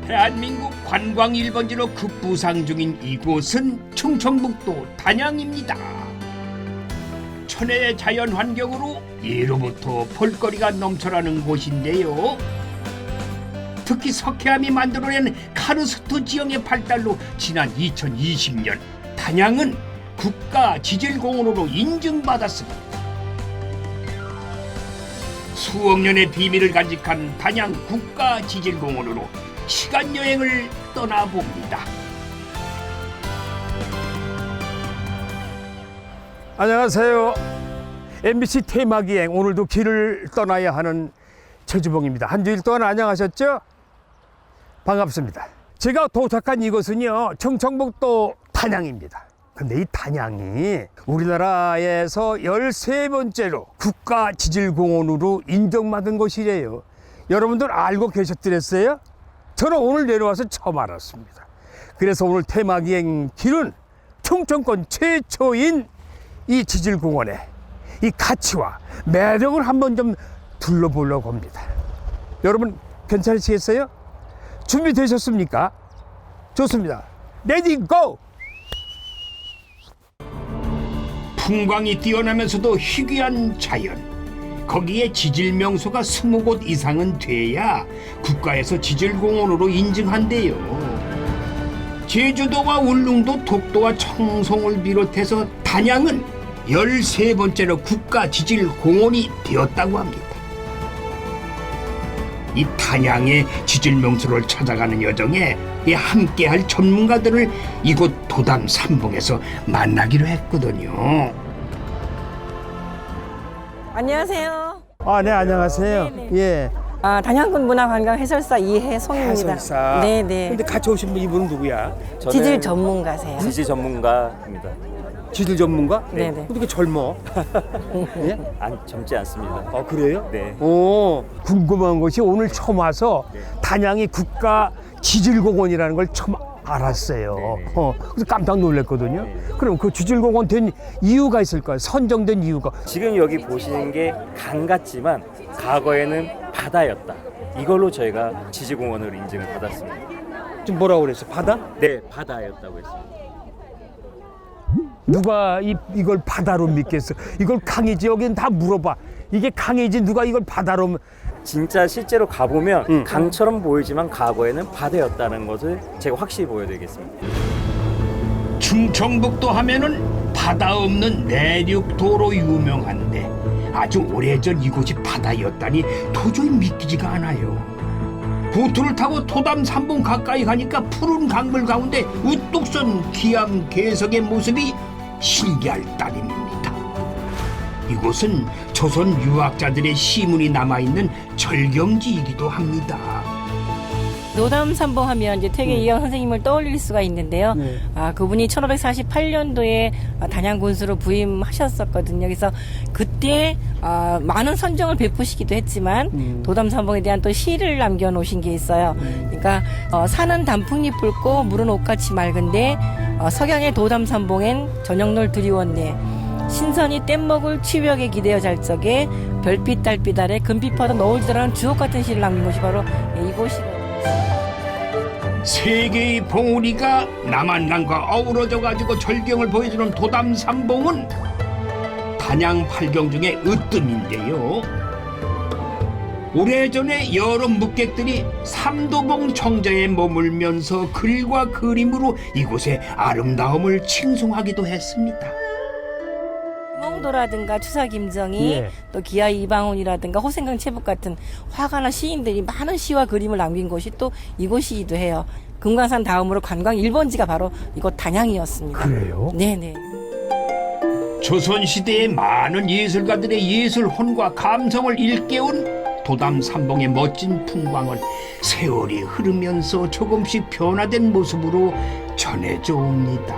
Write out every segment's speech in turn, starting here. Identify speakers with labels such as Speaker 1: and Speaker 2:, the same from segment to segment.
Speaker 1: 대한민국 관광 1번지로 급부상 중인 이곳은 충청북도 단양입니다. 천혜의 자연 환경으로 예로부터 볼거리가 넘쳐나는 곳인데요. 특히 석회암이 만들어낸 카르스트 지형의 발달로 지난 2020년 단양은 국가지질공원으로 인증받았습니다. 수억 년의 비밀을 간직한 단양 국가지질공원으로 시간여행을 떠나봅니다.
Speaker 2: 안녕하세요. MBC 테마기행 오늘도 길을 떠나야 하는 최주봉입니다. 한 주일 동안 안녕하셨죠? 반갑습니다. 제가 도착한 이곳은요, 충청북도 단양입니다. 근데 이 단양이 우리나라에서 13번째로 국가지질공원으로 인정받은 곳이래요. 여러분들 알고 계셨더랬어요? 저는 오늘 내려와서 처음 알았습니다. 그래서 오늘 테마기행 길은 충청권 최초인 이 지질공원의 이 가치와 매력을 한번 좀 둘러보려고 합니다. 여러분 괜찮으시겠어요? 준비되셨습니까? 좋습니다. 레디 고!
Speaker 1: 풍광이 뛰어나면서도 희귀한 자연, 거기에 지질 명소가 20곳 이상은 돼야 국가에서 지질공원으로 인증한대요. 제주도와 울릉도, 독도와 청송을 비롯해서 단양은 13번째로 국가지질공원이 되었다고 합니다. 이 단양의 지질 명소를 찾아가는 여정에 함께할 전문가들을 이곳 도담 삼봉에서 만나기로 했거든요.
Speaker 3: 안녕하세요.
Speaker 2: 네, 안녕하세요.
Speaker 3: 네네.
Speaker 2: 예.
Speaker 3: 단양군 문화관광 해설사 이혜송입니다.
Speaker 2: 해설사.
Speaker 3: 네네.
Speaker 2: 근데 같이 오신 분 이분은 누구야?
Speaker 4: 저는
Speaker 3: 지질 전문가세요.
Speaker 4: 지질 전문가입니다.
Speaker 2: 지질 전문가?
Speaker 3: 네네.
Speaker 2: 어떻게 젊어? 예?
Speaker 4: 젊지 않습니다.
Speaker 2: 그래요?
Speaker 4: 네.
Speaker 2: 궁금한 것이 오늘 처음 와서
Speaker 4: 네.
Speaker 2: 단양이 국가 지질공원이라는 걸 처음 알았어요.
Speaker 4: 네네.
Speaker 2: 그래서 깜짝 놀랐거든요.
Speaker 4: 네.
Speaker 2: 그럼 그 지질공원 된 이유가 있을 거예요. 선정된 이유가.
Speaker 4: 지금 여기 보시는 게 강 같지만 과거에는 바다였다. 이걸로 저희가 지질공원으로 인증을 받았습니다.
Speaker 2: 지금 뭐라고 그랬어? 바다?
Speaker 4: 네, 바다였다고 했습니다.
Speaker 2: 누가 이걸 바다로 믿겠어? 이걸 강이지. 여기는 다 물어봐. 이게 강이지. 누가 이걸 바다로
Speaker 4: 진짜 실제로 가보면 강처럼 보이지만 과거에는 바다였다는 것을 제가 확실히 보여드리겠습니다.
Speaker 1: 충청북도 하면은 바다 없는 내륙도로 유명한데 아주 오래전 이곳이 바다였다니 도저히 믿기지가 않아요. 보트를 타고 도담 삼봉 가까이 가니까 푸른 강물 가운데 우뚝 선 기암 개석의 모습이 신기할 따름입니다. 이곳은 조선 유학자들의 시문이 남아있는 절경지이기도 합니다.
Speaker 3: 노담 삼봉하면 이제 퇴계 이영 선생님을 떠올릴 수가 있는데요.
Speaker 2: 네.
Speaker 3: 그분이 1548년도에 단양 군수로 부임하셨었거든요. 그래서 그때 많은 선정을 베푸시기도 했지만 도담 삼봉에 대한 또 시를 남겨놓으신 게 있어요. 그러니까 산은 단풍잎 붉고 물은 옷같이 맑은데 석양의 도담 삼봉엔 저녁놀 드리웠네. 신선이 뗏목을 취벽에 기대어 잘 적에 별빛 달빛 아래 금빛 퍼던 노을들어간 주옥 같은 시를 남긴 곳이 바로 이곳이거든요.
Speaker 1: 세계의 봉우리가 남한강과 어우러져 가지고 절경을 보여주는 도담 삼봉은 단양 팔경 중에 으뜸인데요. 오래전에 여러 묵객들이 삼도봉 정자에 머물면서 글과 그림으로 이곳의 아름다움을 칭송하기도 했습니다.
Speaker 3: 홍도라든가 추사 김정희,
Speaker 2: 예.
Speaker 3: 또 기아 이방훈이라든가 호생강 채북 같은 화가나 시인들이 많은 시와 그림을 남긴 곳이 또 이곳이기도 해요. 금강산 다음으로 관광 1번지가 바로 이곳 단양이었습니다.
Speaker 2: 그래요?
Speaker 3: 네네.
Speaker 1: 조선시대의 많은 예술가들의 예술혼과 감성을 일깨운 도담 삼봉의 멋진 풍광은 세월이 흐르면서 조금씩 변화된 모습으로 전해져 옵니다.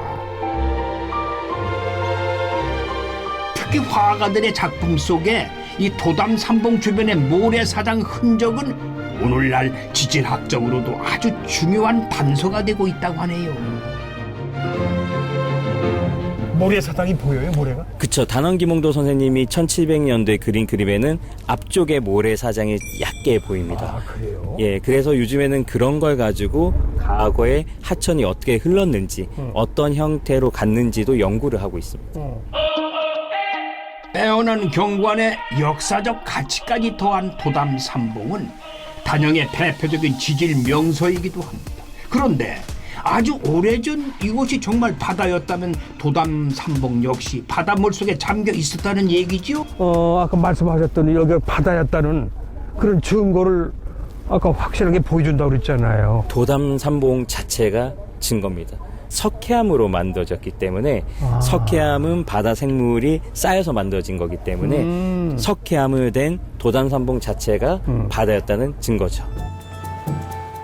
Speaker 1: 특히 화가들의 작품 속에 이 도담 삼봉 주변의 모래사장 흔적은 오늘날 지질학적으로도 아주 중요한 단서가 되고 있다고 하네요.
Speaker 2: 모래사장이 보여요, 모래가?
Speaker 4: 그쵸. 단원기몽도 선생님이 1700년도에 그린 그림에는 앞쪽에 모래사장이 얕게 보입니다.
Speaker 2: 아, 그래요?
Speaker 4: 예, 그래서 요즘에는 그런 걸 가지고 과거에 하천이 어떻게 흘렀는지, 어떤 형태로 갔는지도 연구를 하고 있습니다.
Speaker 1: 빼어난 경관의 역사적 가치까지 더한 도담 삼봉은 단영의 대표적인 지질 명소이기도 합니다. 그런데 아주 오래전 이곳이 정말 바다였다면 도담 삼봉 역시 바닷물 속에 잠겨 있었다는 얘기지요?
Speaker 2: 아까 말씀하셨더니 여기가 바다였다는 그런 증거를 아까 확실하게 보여준다고 그랬잖아요.
Speaker 4: 도담 삼봉 자체가 증거입니다. 석회암으로 만들어졌기 때문에 석회암은 바다 생물이 쌓여서 만들어진 거기 때문에 석회암을 된 도담 삼봉 자체가 바다였다는 증거죠.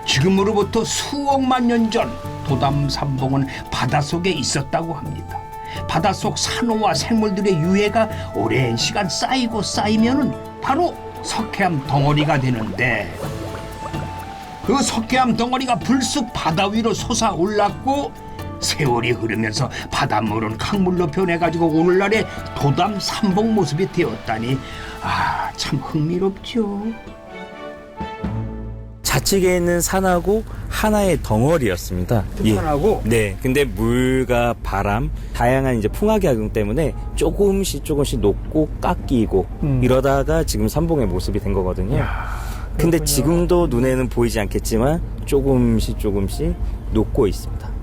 Speaker 1: 지금으로부터 수억만 년 전 도담 삼봉은 바닷속에 있었다고 합니다. 바닷속 산호와 생물들의 유해가 오랜 시간 쌓이면은 바로 석회암 덩어리가 되는데, 그 석회암 덩어리가 불쑥 바다 위로 솟아올랐고 세월이 흐르면서 바닷물은 강물로 변해가지고 오늘날의 도담 삼봉 모습이 되었다니, 참 흥미롭죠.
Speaker 4: 좌측에 있는 산하고 하나의 덩어리였습니다.
Speaker 2: 산하고?
Speaker 4: 네. 근데 물과 바람, 다양한 이제 풍화작용 때문에 조금씩 녹고 깎이고 이러다가 지금 삼봉의 모습이 된 거거든요. 근데 지금도 눈에는 보이지 않겠지만 조금씩 녹고 있습니다.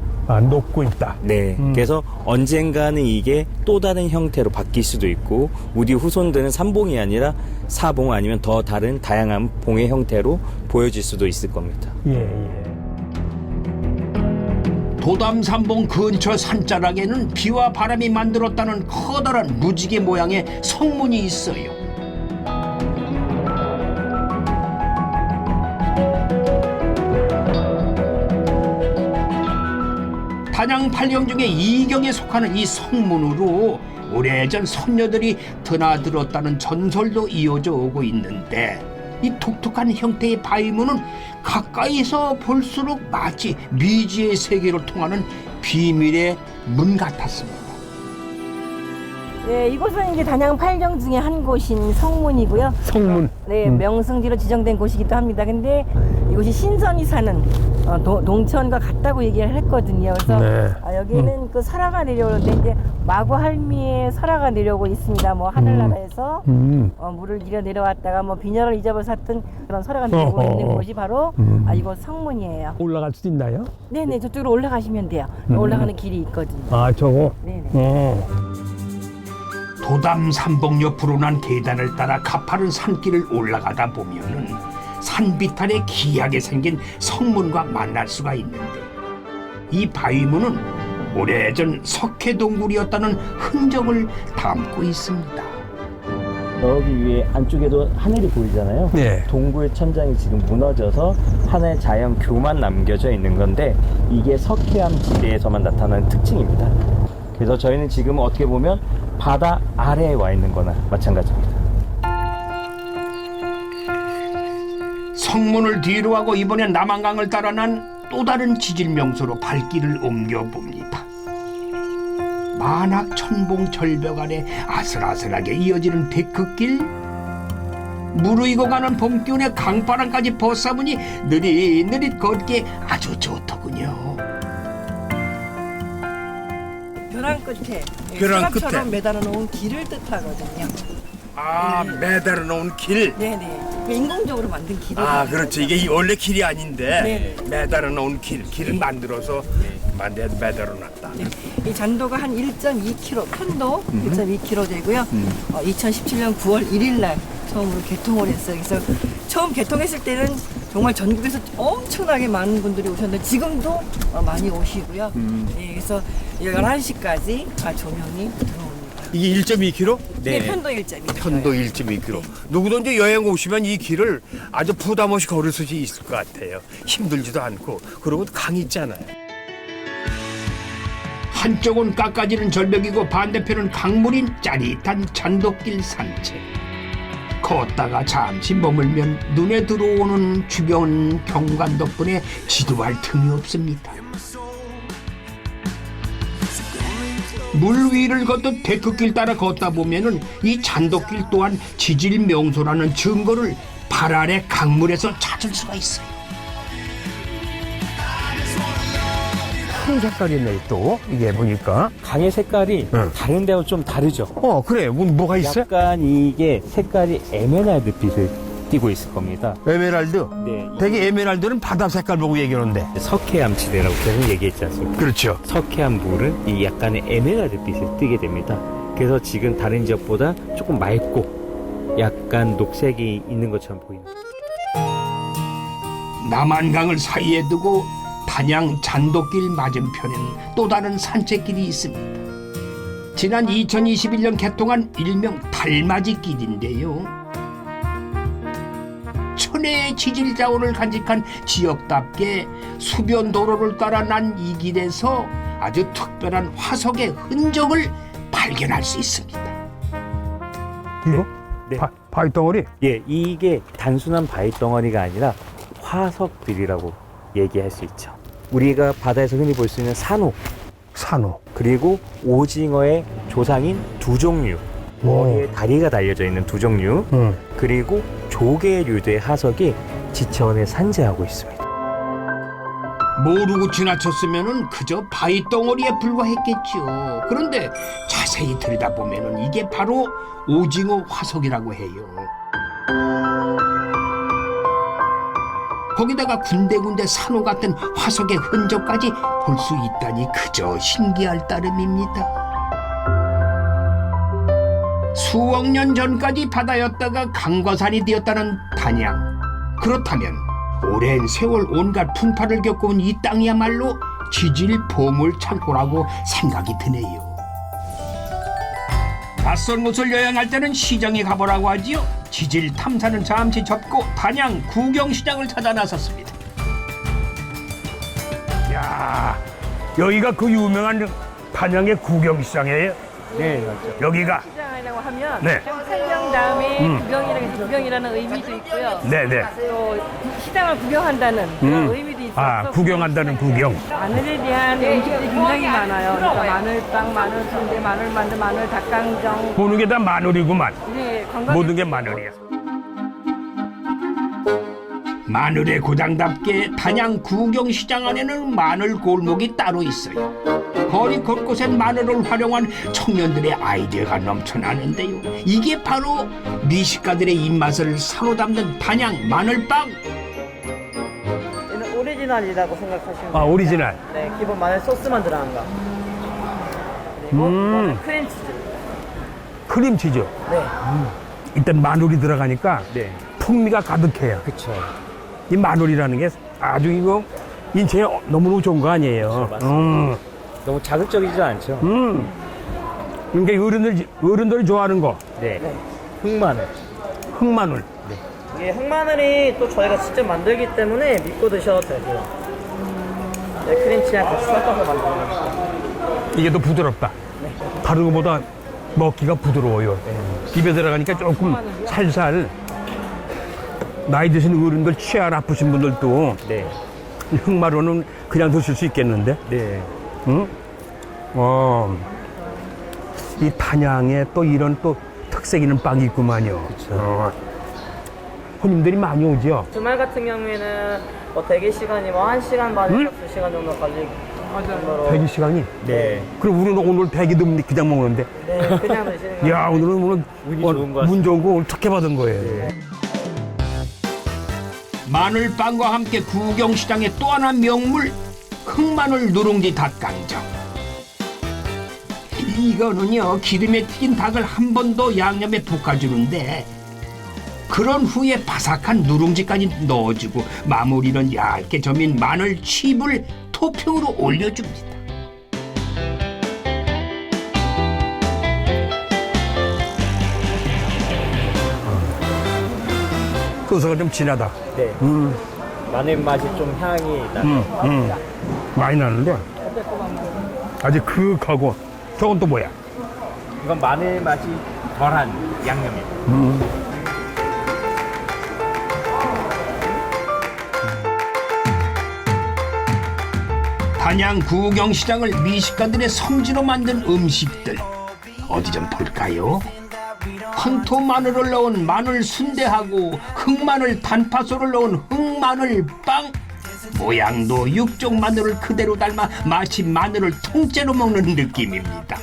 Speaker 2: 녹고 있다.
Speaker 4: 네. 그래서 언젠가는 이게 또 다른 형태로 바뀔 수도 있고, 우리 후손들은 삼봉이 아니라 사봉 아니면 더 다른 다양한 봉의 형태로 보여질 수도 있을 겁니다.
Speaker 2: 예.
Speaker 1: 도담 삼봉 근처 산자락에는 비와 바람이 만들었다는 커다란 무지개 모양의 성문이 있어요. 단양 8경 중에 2경에 속하는 이 성문으로 오래전 선녀들이 드나들었다는 전설도 이어져 오고 있는데, 이 독특한 형태의 바위문은 가까이서 볼수록 마치 미지의 세계로 통하는 비밀의 문 같았습니다.
Speaker 3: 네, 이곳은 이제 단양 8경 중에 한 곳인 성문이고요.
Speaker 2: 성문.
Speaker 3: 네, 명승지로 지정된 곳이기도 합니다. 근데 이곳이 신선이 사는 동천과 같다고 얘기를 했거든요. 그래서
Speaker 2: 네.
Speaker 3: 여기는 그 설화가 내려오는데 이제 마구할미에 설화가 내려오고 있습니다. 뭐 하늘나라에서 물을 밀어 내려왔다가 뭐 비녀를 이잡아 샀던 그런 설화가 내려오고 있는 곳이 바로 이곳 성문이에요.
Speaker 2: 올라갈 수도 있나요?
Speaker 3: 네네, 저쪽으로 올라가시면 돼요. 올라가는 길이 있거든요.
Speaker 2: 저거?
Speaker 3: 네네.
Speaker 1: 도담 삼봉 옆으로 난 계단을 따라 가파른 산길을 올라가다 보면은 산 비탈에 기이하게 생긴 성문과 만날 수가 있는데, 이 바위문은 오래전 석회 동굴이었다는 흔적을 담고 있습니다.
Speaker 4: 여기 위에 안쪽에도 하늘이 보이잖아요.
Speaker 2: 네.
Speaker 4: 동굴 천장이 지금 무너져서 하나의 자연 교만 남겨져 있는 건데, 이게 석회암 지대에서만 나타나는 특징입니다. 그래서 저희는 지금 어떻게 보면 바다 아래에 와 있는 거나 마찬가지입니다.
Speaker 1: 성문을 뒤로 하고 이번엔 남한강을 따라 난 또 다른 지질 명소로 발길을 옮겨봅니다. 만학 천봉 절벽 아래 아슬아슬하게 이어지는 데크길, 무르익어가는 봄 기운에 강바람까지 벗삼으니 느릿느릿 걷기에 아주 좋더군요.
Speaker 3: 벼랑 끝에
Speaker 1: 벼랑
Speaker 3: 서랍처럼
Speaker 1: 끝에.
Speaker 3: 매달아 놓은 길을 뜻하거든요.
Speaker 1: 매달아 놓은 길.
Speaker 3: 네네. 인공적으로 만든 길을.
Speaker 1: 그렇죠. 이게 원래 길이 아닌데
Speaker 3: 네.
Speaker 1: 매달아 놓은 길을 만들어서 매달아 놨다.
Speaker 3: 네. 이 잔도가 한 1.2km, 편도 1.2km 되고요. 2017년 9월 1일 날 처음으로 개통을 했어요. 그래서 처음 개통했을 때는 정말 전국에서 엄청나게 많은 분들이 오셨는데 지금도 많이 오시고요. 네, 그래서 11시까지 조명이 들어옵니다.
Speaker 1: 이게 1.2km?
Speaker 3: 네, 편도 1.2km.
Speaker 1: 편도 1.2km. 누구든지 여행 오시면 이 길을 아주 부담 없이 걸을 수 있을 것 같아요. 힘들지도 않고. 그리고 강이 있잖아요. 한쪽은 깎아지는 절벽이고 반대편은 강물인 짜릿한 잔도길 산책. 걷다가 잠시 머물면 눈에 들어오는 주변 경관 덕분에 지도할 틈이 없습니다. 물 위를 걷듯 데크길 따라 걷다 보면은 이 잔도길 또한 지질 명소라는 증거를 발 아래 강물에서 찾을 수가 있어요.
Speaker 2: 흰 색깔이네 또 이게 보니까.
Speaker 4: 강의 색깔이
Speaker 2: 응.
Speaker 4: 다른 데와 좀 다르죠.
Speaker 2: 그래. 뭐가 있어요?
Speaker 4: 약간 이게 색깔이 에메랄드 빛을 띠고 있을 겁니다.
Speaker 2: 에메랄드.
Speaker 4: 네.
Speaker 2: 되게 에메랄드는 바다 색깔 보고 얘기하는데.
Speaker 4: 석회암 지대라고 계속 얘기했지 않습니까?
Speaker 2: 그렇죠.
Speaker 4: 석회암 물은 이 약간의 에메랄드 빛을 띠게 됩니다. 그래서 지금 다른 지역보다 조금 맑고 약간 녹색이 있는 것처럼 보입니다.
Speaker 1: 남한강을 사이에 두고 단양 잔도길 맞은편엔 또 다른 산책길이 있습니다. 지난 2021년 개통한 일명 달맞이 길인데요. 천혜의 지질 자원을 간직한 지역답게 수변 도로를 따라 난 이 길에서 아주 특별한 화석의 흔적을 발견할 수 있습니다.
Speaker 2: 이거?
Speaker 4: 네.
Speaker 2: 바위 덩어리?
Speaker 4: 예, 이게 단순한 바위 덩어리가 아니라 화석들이라고 얘기할 수 있죠. 우리가 바다에서 흔히 볼 수 있는 산호,
Speaker 2: 산호.
Speaker 4: 그리고 오징어의 조상인 두 종류, 머리에 다리가 달려져 있는 두 종류,
Speaker 2: 응.
Speaker 4: 그리고 조개류의 화석이 지천에 산재하고 있습니다.
Speaker 1: 모르고 지나쳤으면은 그저 바위 덩어리에 불과했겠죠. 그런데 자세히 들여다보면은 이게 바로 오징어 화석이라고 해요. 거기다가 군데군데 산호 같은 화석의 흔적까지 볼 수 있다니 그저 신기할 따름입니다. 수억 년 전까지 바다였다가 강과 산이 되었다는 단양. 그렇다면 오랜 세월 온갖 풍파를 겪어온 이 땅이야말로 지질 보물 창고라고 생각이 드네요. 낯선 곳을 여행할 때는 시장에 가보라고 하지요. 지질 탐사는 잠시 접고 단양 구경시장을 찾아 나섰습니다.
Speaker 2: 야, 여기가 그 유명한 단양의 구경시장이에요.
Speaker 4: 네, 맞죠.
Speaker 2: 여기가.
Speaker 3: 시장이라고 하면
Speaker 2: 네.
Speaker 3: 설명 다음에 구경이라는 의미도 있고요.
Speaker 2: 네네.
Speaker 3: 또 시장을 구경한다는 그런 의미도 있어서
Speaker 2: 구경한다는 구경.
Speaker 3: 마늘에 대한 음식들이 굉장히 많아요. 그러니까 마늘빵, 마늘 순대, 마늘 만두, 마늘 닭강정.
Speaker 2: 보는 게 다 마늘이구만.
Speaker 3: 네, 관광
Speaker 2: 모든 게 마늘이야.
Speaker 1: 마늘의 고장답게 단양 구경시장 안에는 마늘 골목이 따로 있어요. 거리 곳곳엔 마늘을 활용한 청년들의 아이디어가 넘쳐나는데요. 이게 바로 미식가들의 입맛을 사로잡는 단양 마늘빵.
Speaker 5: 얘는 오리지널이라고 생각하시면 됩니다.
Speaker 2: 오리지널.
Speaker 5: 네, 기본 마늘 소스만 들어간 거. 그리고 이거는 크림치즈.
Speaker 2: 크림치즈.
Speaker 5: 네.
Speaker 2: 일단 마늘이 들어가니까
Speaker 4: 네,
Speaker 2: 풍미가 가득해요.
Speaker 4: 그렇죠.
Speaker 2: 이 마늘이라는 게 아주 이거 인체에 너무너무 좋은 거 아니에요.
Speaker 4: 맞습니다. 너무 자극적이지 않죠?
Speaker 2: 그러니까 어른들이 좋아하는 거.
Speaker 4: 네. 흑마늘.
Speaker 2: 흑마늘.
Speaker 5: 이게 흑마늘이 또 저희가 직접 만들기 때문에 믿고 드셔도 되고요. 네, 크림치즈랑 같이 섞어서 만드는 겁니다.
Speaker 2: 이게 더 부드럽다. 다른 것보다 먹기가 부드러워요. 입에 들어가니까 조금 살살 나이 드신 어른들 치아 아프신 분들도
Speaker 4: 네.
Speaker 2: 이 흑마늘은 그냥 드실 수 있겠는데?
Speaker 4: 네.
Speaker 2: 응? 이 단양에 또 이런 또 특색 있는 빵이 있구만요.
Speaker 4: 그쵸.
Speaker 2: 손님들이 많이 오죠?
Speaker 5: 주말 같은 경우에는 뭐 대기 시간이 뭐 1시간 반에서 2시간 정도 걸릴 정도로.
Speaker 2: 대기 시간이?
Speaker 4: 네.
Speaker 2: 그럼 우리는 오늘 대기도 그냥 먹는데?
Speaker 5: 네, 그냥 드시는 거.
Speaker 2: 야, 오늘은
Speaker 4: 운이 좋은 것
Speaker 2: 운 좋은 거 오늘 특혜 받은 거예요.
Speaker 1: 마늘빵과 함께 구경시장의 또 하나 명물 흑마늘 누룽지 닭강정. 이거는요 기름에 튀긴 닭을 한 번 더 양념에 볶아주는데 그런 후에 바삭한 누룽지까지 넣어주고 마무리는 얇게 저민 마늘 칩을 토핑으로 올려줍니다.
Speaker 2: 소스가 좀 진하다.
Speaker 4: 네. 마늘 맛이 좀 향이 나요.
Speaker 2: 많이 나는데 아직 그윽하고 저건 또 뭐야?
Speaker 4: 이건 마늘 맛이 덜한 양념이에요.
Speaker 1: 단양 구경시장을 미식가들의 성지로 만든 음식들 어디 좀 볼까요? 황토 마늘을 넣은 마늘 순대하고 흑마늘 단팥소를 넣은 흑마늘빵, 모양도 육종 마늘을 그대로 닮아 마치 마늘을 통째로 먹는 느낌입니다.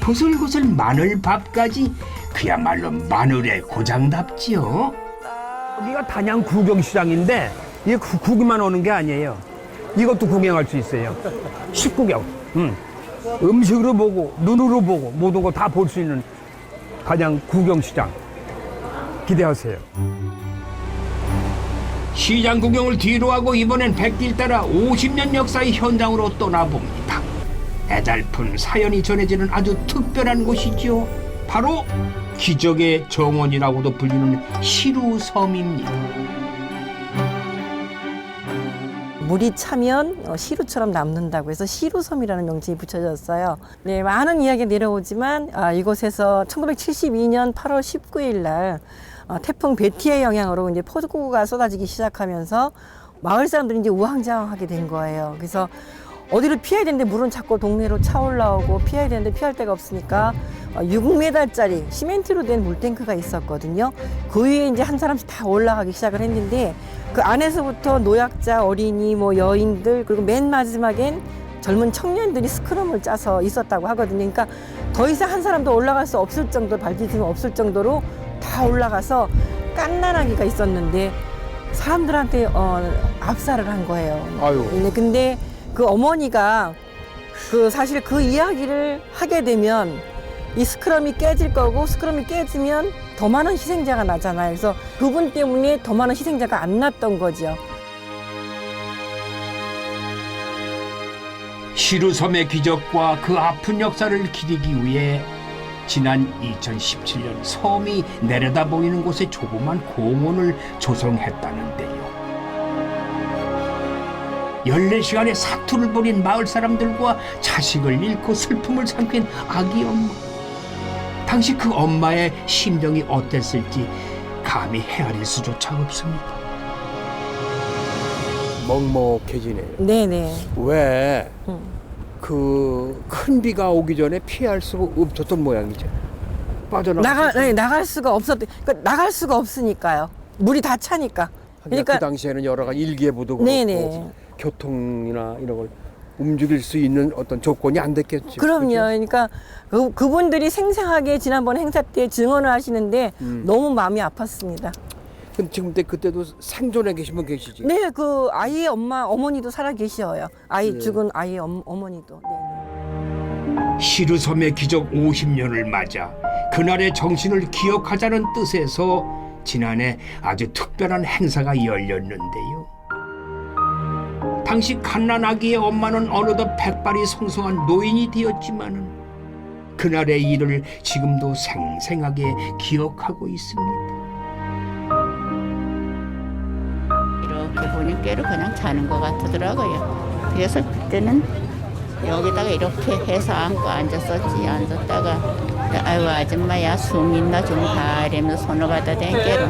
Speaker 1: 고슬고슬 마늘밥까지 그야말로 마늘의 고장답지요.
Speaker 2: 여기가 단양 구경시장인데 이게 구경만 오는 게 아니에요. 이것도 구경할 수 있어요. 식구경. 음식으로 보고 눈으로 보고 모든 거 다 볼 수 있는 단양 구경시장 기대하세요.
Speaker 1: 시장 구경을 뒤로하고 이번엔 백길 따라 50년 역사의 현장으로 떠나봅니다. 애달픈 사연이 전해지는 아주 특별한 곳이죠. 바로 기적의 정원이라고도 불리는 시루섬입니다.
Speaker 3: 물이 차면 시루처럼 남는다고 해서 시루섬이라는 명칭이 붙여졌어요. 네, 많은 이야기가 내려오지만 이곳에서 1972년 8월 19일 날 태풍 베티의 영향으로 이제 폭우가 쏟아지기 시작하면서 마을 사람들이 이제 우왕좌왕하게 된 거예요. 그래서 어디를 피해야 되는데 물은 자꾸 동네로 차올라오고 피해야 되는데 피할 데가 없으니까 6m짜리 시멘트로 된 물탱크가 있었거든요. 그 위에 이제 한 사람씩 다 올라가기 시작을 했는데 그 안에서부터 노약자, 어린이, 뭐 여인들 그리고 맨 마지막엔 젊은 청년들이 스크럼을 짜서 있었다고 하거든요. 그러니까 더 이상 한 사람도 올라갈 수 없을 정도, 발디딤이 없을 정도로 다 올라가서 깐난아기가 있었는데 사람들한테 압살을 한 거예요.
Speaker 2: 아유.
Speaker 3: 네, 근데 그 어머니가 사실 그 이야기를 하게 되면 이 스크럼이 깨질 거고 스크럼이 깨지면 더 많은 희생자가 나잖아요. 그래서 그분 때문에 더 많은 희생자가 안 났던 거죠.
Speaker 1: 시루섬의 기적과 그 아픈 역사를 기리기 위해 지난 2017년 섬이 내려다 보이는 곳에 조그만 공원을 조성했다는데요. 14시간의 사투를 벌인 마을 사람들과 자식을 잃고 슬픔을 삼킨 아기 엄마. 당시 그 엄마의 심정이 어땠을지 감히 헤아릴 수조차 없습니다.
Speaker 6: 먹먹해지네요.
Speaker 3: 네네.
Speaker 6: 왜? 그 큰 비가 오기 전에 피할 수가 없었던 모양이죠.
Speaker 3: 나갈 수가 그러니까 나갈 수가 없으니까요. 물이 다 차니까.
Speaker 6: 그러니까 그 당시에는 여러 가지 일기예보도 그렇고
Speaker 3: 네네.
Speaker 6: 교통이나 이런 걸 움직일 수 있는 어떤 조건이 안 됐겠죠.
Speaker 3: 그럼요.
Speaker 6: 그렇죠?
Speaker 3: 그러니까 그분들이 생생하게 지난번 행사 때 증언을 하시는데 너무 마음이 아팠습니다.
Speaker 6: 그럼 지금 그때도 생존해 계신 분 계시지?
Speaker 3: 네, 그 아이의 어머니도 살아 계셔요. 죽은 아이의 어머니도. 네.
Speaker 1: 시루섬의 기적 50년을 맞아 그날의 정신을 기억하자는 뜻에서 지난해 아주 특별한 행사가 열렸는데요. 당시 갓난아기의 엄마는 어느덧 백발이 성성한 노인이 되었지만은 그날의 일을 지금도 생생하게 기억하고 있습니다.
Speaker 7: 이렇게 보니까 그냥 자는 것 같더라고요. 그래서 그때는 여기다가 이렇게 해서 안고 앉았었지. 앉았다가 아이고 아줌마야 숨 있나 좀 봐 이러면서 손을 갖다 댄게로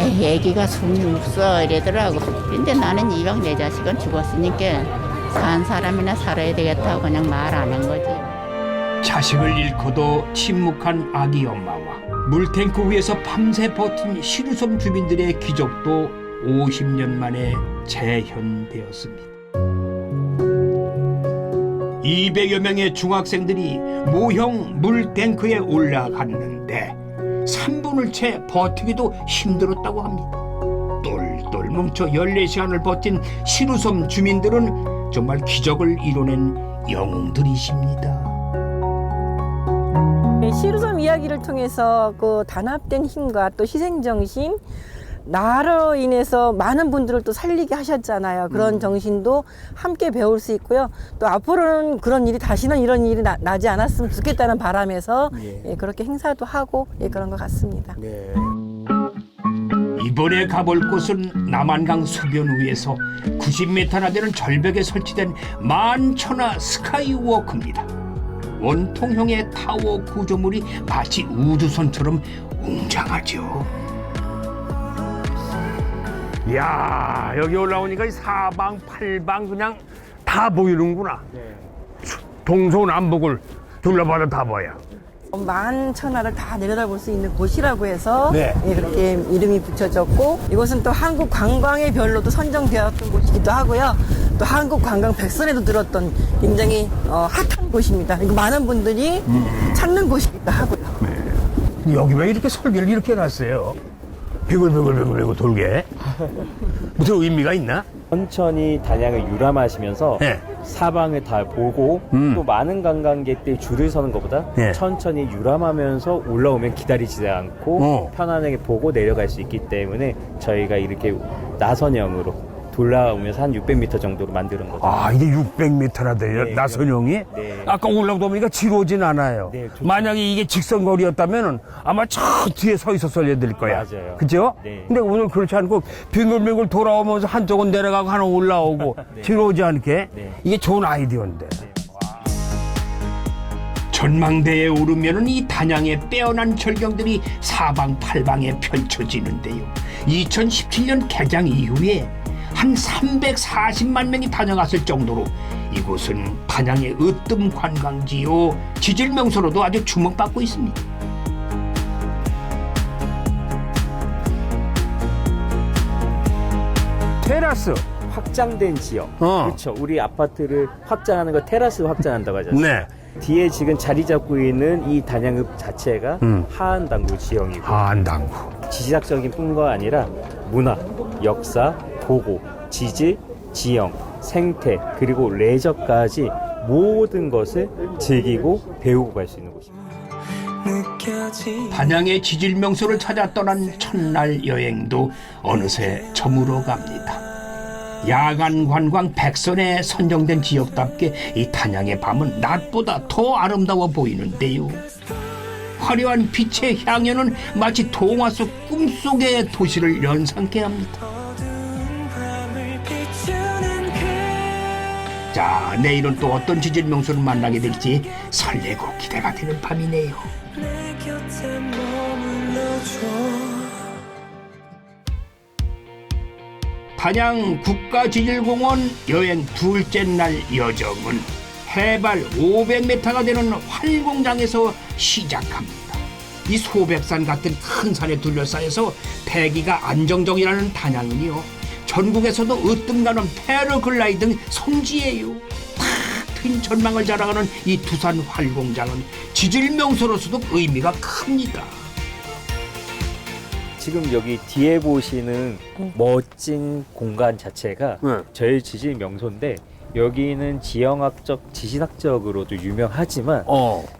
Speaker 7: 애기가 숨이 없어 이러더라고. 근데 나는 이왕 내 자식은 죽었으니까 산 사람이나 살아야 되겠다고 그냥 말 안 한 거지.
Speaker 1: 자식을 잃고도 침묵한 아기 엄마와 물탱크 위에서 밤새 버틴 시루섬 주민들의 기적도 50년 만에 재현되었습니다. 200여 명의 중학생들이 모형 물탱크에 올라갔는데 3분을 채 버티기도 힘들었다고 합니다. 똘똘 뭉쳐 14시간을 버틴 시루섬 주민들은 정말 기적을 이뤄낸 영웅들이십니다.
Speaker 3: 시루섬 이야기를 통해서 그 단합된 힘과 또 희생정신, 나로 인해서 많은 분들을 또 살리게 하셨잖아요. 그런 정신도 함께 배울 수 있고요. 또 앞으로는 그런 일이 다시는 이런 일이 나지 않았으면 좋겠다는 바람에서 예, 그렇게 행사도 하고 그런 것 같습니다.
Speaker 6: 네.
Speaker 1: 이번에 가볼 곳은 남한강 수변 위에서 90m나 되는 절벽에 설치된 만천하 스카이워크입니다. 원통형의 타워 구조물이 마치 우주선처럼 웅장하죠.
Speaker 2: 이야, 여기 올라오니까 이 사방, 팔방 그냥 다 보이는구나. 동서남북을 둘러봐도 다 보여.
Speaker 3: 만천하를 다 내려다볼 수 있는 곳이라고 해서
Speaker 2: 네.
Speaker 3: 예, 그렇게 이름이 붙여졌고, 이곳은 또 한국 관광의 별로도 선정되었던 곳이기도 하고요. 또 한국 관광 백선에도 들었던 굉장히 핫한 곳입니다. 그리고 많은 분들이 찾는 곳이기도 하고요.
Speaker 2: 여기 왜 이렇게 설계를 이렇게 해놨어요? 비글비글 돌게. 무슨 의미가 있나?
Speaker 4: 천천히 단양을 유람하시면서
Speaker 2: 네.
Speaker 4: 사방을 다 보고 또 많은 관광객들이 줄을 서는 것보다
Speaker 2: 네.
Speaker 4: 천천히 유람하면서 올라오면 기다리지 않고 편안하게 보고 내려갈 수 있기 때문에 저희가 이렇게 나선형으로 돌아오면서 한 600m 정도로 만드는 거죠.
Speaker 2: 아, 이게 600m나 돼요,
Speaker 4: 네,
Speaker 2: 나선형이?
Speaker 4: 네.
Speaker 2: 아까 올라오다 보니까 지루하진 않아요.
Speaker 4: 네, 좋죠.
Speaker 2: 만약에 이게 직선거리였다면 아마 저 뒤에 서 있었어야 될 거야.
Speaker 4: 맞아요.
Speaker 2: 그죠?
Speaker 4: 네.
Speaker 2: 근데 오늘 그렇지 않고 빙글빙글 돌아오면서 한쪽은 내려가고 하나 올라오고 지루하지 않게
Speaker 4: 네.
Speaker 2: 이게 좋은 아이디어인데.
Speaker 1: 전망대에 오르면은 이 단양의 빼어난 절경들이 사방팔방에 펼쳐지는데요. 2017년 개장 이후에 한 340만 명이 다녀갔을 정도로 이곳은 단양의 으뜸 관광지요, 지질 명소로도 아주 주목받고 있습니다.
Speaker 2: 테라스.
Speaker 4: 확장된 지역.
Speaker 2: 어.
Speaker 4: 그렇죠. 우리 아파트를 확장하는 걸 테라스 확장한다고 하잖아요.
Speaker 2: 네.
Speaker 4: 뒤에 지금 자리 잡고 있는 이 단양읍 자체가 하안당구 지형이고
Speaker 2: 한당구.
Speaker 4: 지질학적인 뿐만 아니라 문화, 역사, 보고, 지질, 지형, 생태, 그리고 레저까지 모든 것을 즐기고 배우고 갈 수 있는 곳입니다.
Speaker 1: 단양의 지질 명소를 찾아 떠난 첫날 여행도 어느새 저물어 갑니다. 야간 관광 백선에 선정된 지역답게 이 단양의 밤은 낮보다 더 아름다워 보이는데요. 화려한 빛의 향연은 마치 동화 속 꿈속의 도시를 연상케 합니다. 자, 내일은 또 어떤 지질 명소를 만나게 될지 설레고 기대가 되는 밤이네요. 단양 국가지질공원 여행 둘째 날 여정은 해발 500m가 되는 활공장에서 시작합니다. 이 소백산 같은 큰 산에 둘러싸여서 배기가 안정적이라는 단양은요, 전국에서도 으뜸가는 패러글라이딩 성지예요. 탁 트인 전망을 자랑하는 이 두산 활공장은 지질 명소로서도 의미가 큽니다.
Speaker 4: 지금 여기 뒤에 보시는 멋진 공간 자체가
Speaker 2: 네.
Speaker 4: 저희 지질 명소인데 여기는 지형학적, 지진학적으로도 유명하지만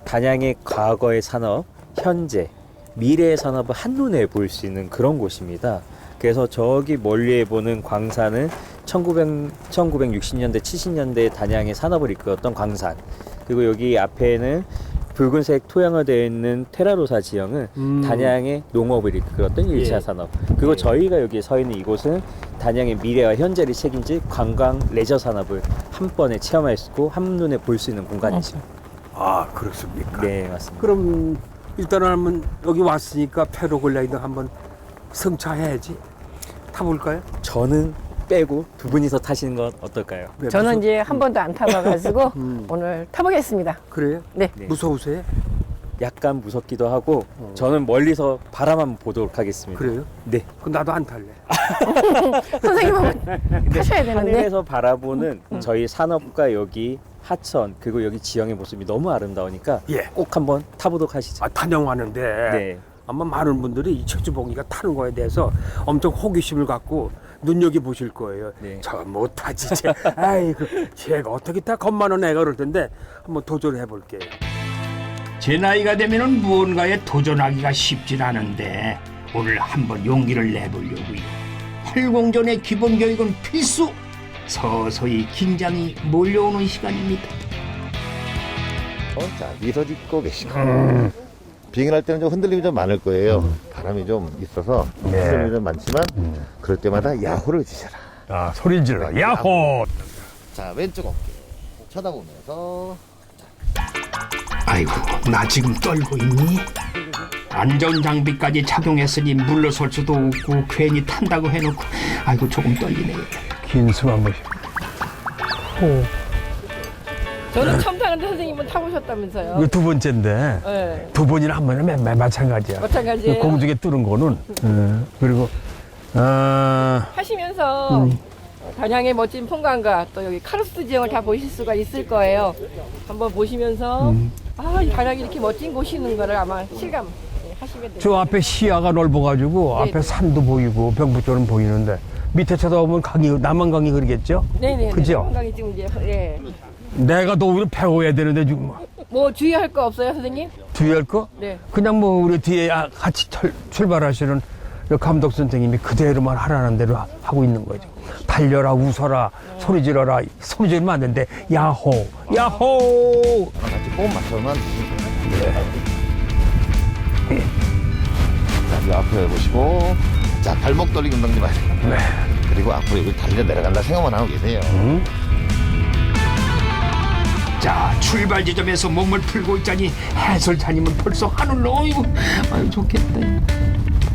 Speaker 4: 단양의 과거의 산업, 현재, 미래의 산업을 한눈에 볼 수 있는 그런 곳입니다. 그래서 저기 멀리에 보는 광산은 1960년대, 70년대 단양의 산업을 이끌었던 광산. 그리고 여기 앞에는 붉은색 토양화 되어 있는 테라로사 지형은 단양의 농업을 이끌었던 1차 산업. 그리고 저희가 여기 서 있는 이곳은 단양의 미래와 현재를 책임질 관광 레저 산업을 한 번에 체험할 수 있고 한눈에 볼 수 있는 공간이죠.
Speaker 2: 아, 그렇습니까?
Speaker 4: 네, 맞습니다.
Speaker 2: 그럼 일단은 한번 여기 왔으니까 패러글라이딩 한번 승차해야지. 타볼까요?
Speaker 4: 저는 빼고 두 분이서 타시는 건 어떨까요?
Speaker 2: 네,
Speaker 3: 저는 이제 한 번도 안 타봐가지고 오늘 타보겠습니다.
Speaker 2: 그래요?
Speaker 3: 네.
Speaker 4: 네.
Speaker 2: 무서우세요?
Speaker 4: 약간 무섭기도 하고 저는 멀리서 바라만 보도록 하겠습니다.
Speaker 2: 그래요?
Speaker 4: 네.
Speaker 2: 그럼 나도 안 탈래.
Speaker 3: 선생님 한번 타셔야 되는데.
Speaker 4: 하늘에서 바라보는 저희 산업과 여기 하천 그리고 여기 지형의 모습이 너무 아름다우니까
Speaker 2: 예.
Speaker 4: 꼭 한번 타보도록 하시죠.
Speaker 2: 아, 단양 왔는데
Speaker 4: 네.
Speaker 2: 아마 많은 분들이 이 최주봉이가 타는 거에 대해서 엄청 호기심을 갖고 눈여겨 보실 거예요.
Speaker 4: 네.
Speaker 2: 저 못하지. 쟤. 아이고, 걔가 어떻게 타? 겁많은 애가 그럴 텐데 한번 도전해 볼게요.
Speaker 1: 제 나이가 되면은 무언가에 도전하기가 쉽진 않은데 오늘 한번 용기를 내보려고요. 활공전의 기본 교육은 필수. 서서히 긴장이 몰려오는 시간입니다.
Speaker 8: 자, 미소 짓고 계시고 비행을 할 때는 좀 흔들림이 좀 많을 거예요. 바람이 좀 있어서 흔들림이 좀 많지만 그럴 때마다 야호를 지셔라.
Speaker 2: 아, 소리 질러. 야호!
Speaker 8: 자, 왼쪽 어깨 쳐다보면서
Speaker 1: 아이고, 나 지금 떨고 있니? 안전장비까지 착용했으니 물러설 수도 없고 괜히 탄다고 해놓고 아이고 조금 떨리네요.
Speaker 2: 긴 숨 한 번씩.
Speaker 3: 저는 처음 타는데 선생님은 타보셨다면서요?
Speaker 2: 이거 두 번째인데
Speaker 3: 네.
Speaker 2: 두 번이나 한 번이나 맨 마찬가지야.
Speaker 3: 마찬가지예요?
Speaker 2: 공중에 뚫은 거는. 그리고
Speaker 3: 하시면서 단양의 멋진 풍광과 또 여기 카르스트 지형을 다 보실 수가 있을 거예요. 한번 보시면서 이 단양이 이렇게 멋진 곳이는 거를 아마 실감 하시게 돼요.
Speaker 2: 저 앞에 시야가 넓어가지고
Speaker 3: 네.
Speaker 2: 앞에 산도 보이고 병부처럼 보이는데 밑에 쳐다보면 강이 남한강이 그러겠죠?
Speaker 3: 네네.
Speaker 2: 그죠?
Speaker 3: 풍광이 지금 이제 예.
Speaker 2: 내가 더 오히려 배워야 되는데 지금
Speaker 3: 뭐 주의할 거 없어요, 선생님?
Speaker 2: 주의할 거?
Speaker 3: 네.
Speaker 2: 그냥 뭐 우리 뒤에 같이 출발하시는 감독 선생님이 그대로만 하라는 대로 하고 있는 거죠. 달려라, 웃어라, 소리 질러라. 소리 지르면 안 되는데 야호, 야호.
Speaker 8: 같이 호흡 맞춰만 자, 이 앞으로 해보시고 자 발목 돌리기 운동 좀 하세요.
Speaker 2: 네.
Speaker 8: 그리고 앞으로 여기 달려 내려간다 생각만 하고 계세요.
Speaker 1: 자 출발 지점에서 몸을 풀고 있자니 해설자님은 벌써 하늘로 어이구 아유 좋겠다.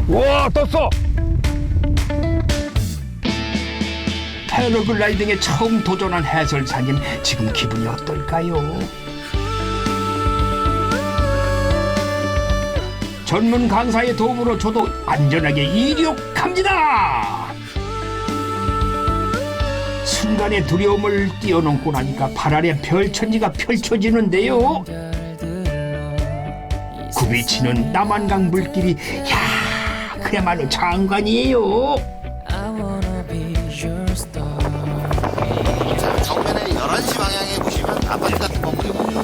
Speaker 2: 와, 떴어.
Speaker 1: 패러글라이딩에 처음 도전한 해설사님 지금 기분이 어떨까요? 전문 강사의 도움으로 저도 안전하게 이륙합니다. 순간의 두려움을 뛰어넘고 나니까 발 아래 별천지가 펼쳐지는데요. 굽이치는 남한강 물길이 야 그야말로 장관이에요.
Speaker 8: 자 정면에 11시 방향에 보시면 아파트 같은 건물이 보이고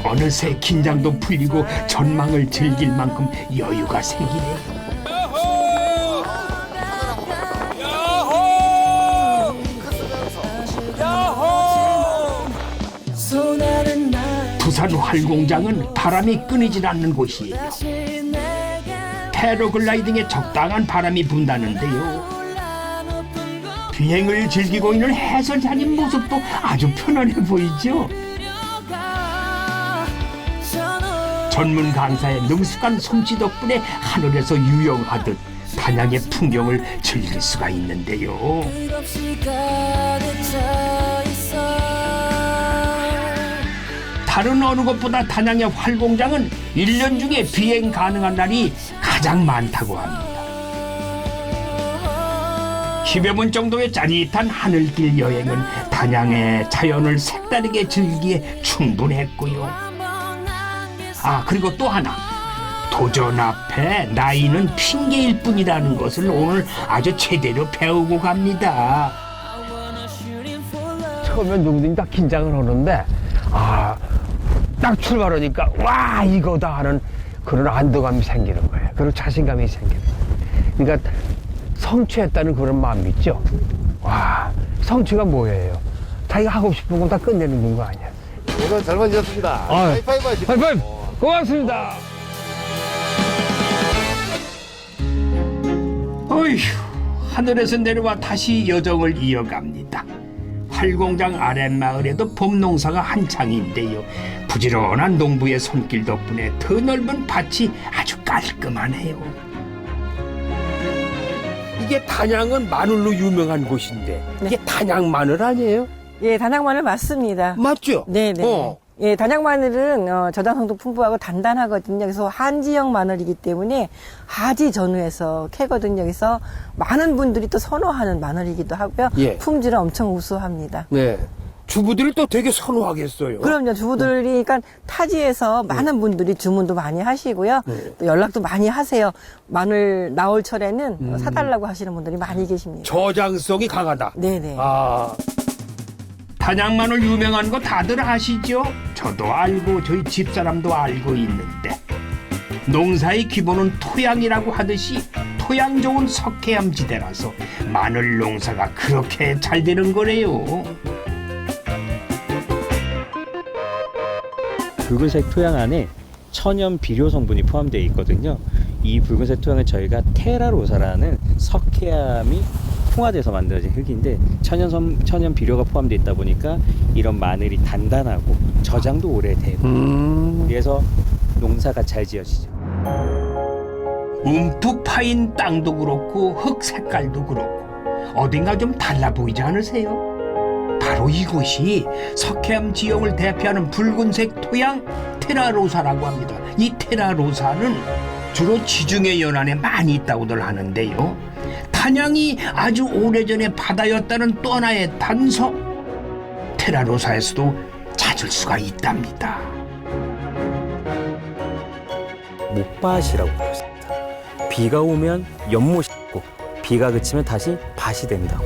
Speaker 1: 어느새 긴장도 풀리고 전망을 즐길 만큼 여유가 생기네요. 부산 활공장은 바람이 끊이질 않는 곳이에요. 패러글라이딩에 적당한 바람이 분다는데요. 비행을 즐기고 있는 해설자님 모습도 아주 편안해 보이죠? 전문 강사의 능숙한 솜씨 덕분에 하늘에서 유영하듯 단양의 풍경을 즐길 수가 있는데요. 다른 어느 곳보다 단양의 활공장은 1년 중에 비행 가능한 날이 가장 많다고 합니다. 10여 분 정도의 짜릿한 하늘길 여행은 단양의 자연을 색다르게 즐기기에 충분했고요. 그리고 또 하나. 도전 앞에 나이는 핑계일 뿐이라는 것을 오늘 아주 제대로 배우고 갑니다.
Speaker 2: 처음엔 누구든지 다 긴장을 하는데 딱 출발하니까 와 이거다 하는 그런 안도감이 생기는 거예요. 그런 자신감이 생기는 거예요. 그러니까 성취했다는 그런 마음이 있죠. 와 성취가 뭐예요? 자기가 하고 싶은 건 다 끝내는 거 아니야.
Speaker 8: 오늘 잘 만지셨습니다. 하이파이브 하시고.
Speaker 2: 하이파이브 고맙습니다.
Speaker 1: 어휴, 하늘에서 내려와 다시 여정을 이어갑니다. 활공장 아랫마을에도 봄농사가 한창인데요. 부지런한 농부의 손길 덕분에 더 넓은 밭이 아주 깔끔하네요.
Speaker 2: 이게 단양은 마늘로 유명한 곳인데 이게 단양 마늘 아니에요?
Speaker 3: 예, 단양 마늘 맞습니다.
Speaker 2: 맞죠?
Speaker 3: 네네. 예, 단양 마늘은 저장성도 풍부하고 단단하거든요. 그래서 한지형 마늘이기 때문에 하지 전후에서 캐거든요. 그래서 많은 분들이 또 선호하는 마늘이기도 하고요.
Speaker 2: 예.
Speaker 3: 품질은 엄청 우수합니다.
Speaker 2: 네. 주부들이 또 되게 선호하겠어요.
Speaker 3: 그럼요. 주부들이 그러니까 타지에서 많은 분들이 주문도 많이 하시고요. 또 연락도 많이 하세요. 마늘 나올 철에는 사달라고 하시는 분들이 많이 계십니다.
Speaker 2: 저장성이 강하다.
Speaker 3: 네네.
Speaker 1: 단양 마늘 유명한 거 다들 아시죠? 저도 알고 저희 집사람도 알고 있는데 농사의 기본은 토양이라고 하듯이 토양 좋은 석회암 지대라서 마늘 농사가 그렇게 잘 되는 거래요.
Speaker 4: 붉은색 토양 안에 천연 비료 성분이 포함되어 있거든요. 이 붉은색 토양을 저희가 테라로사라는 석회암이 풍화돼서 만들어진 흙인데 천연 비료가 포함되어 있다 보니까 이런 마늘이 단단하고 저장도 오래되고 그래서 농사가 잘 지어지죠.
Speaker 1: 움푹 파인 땅도 그렇고 흙 색깔도 그렇고 어딘가 좀 달라 보이지 않으세요? 바로 이곳이 석회암 지형을 대표하는 붉은색 토양 테라로사라고 합니다. 이 테라로사는 주로 지중해 연안에 많이 있다고들 하는데요. 탄양이 아주 오래전에 바다였다는 또 하나의 단서. 테라로사에서도 찾을 수가 있답니다.
Speaker 4: 못밭이라고 불렀습니다. 비가 오면 연못이 있고 비가 그치면 다시 밭이 된다고.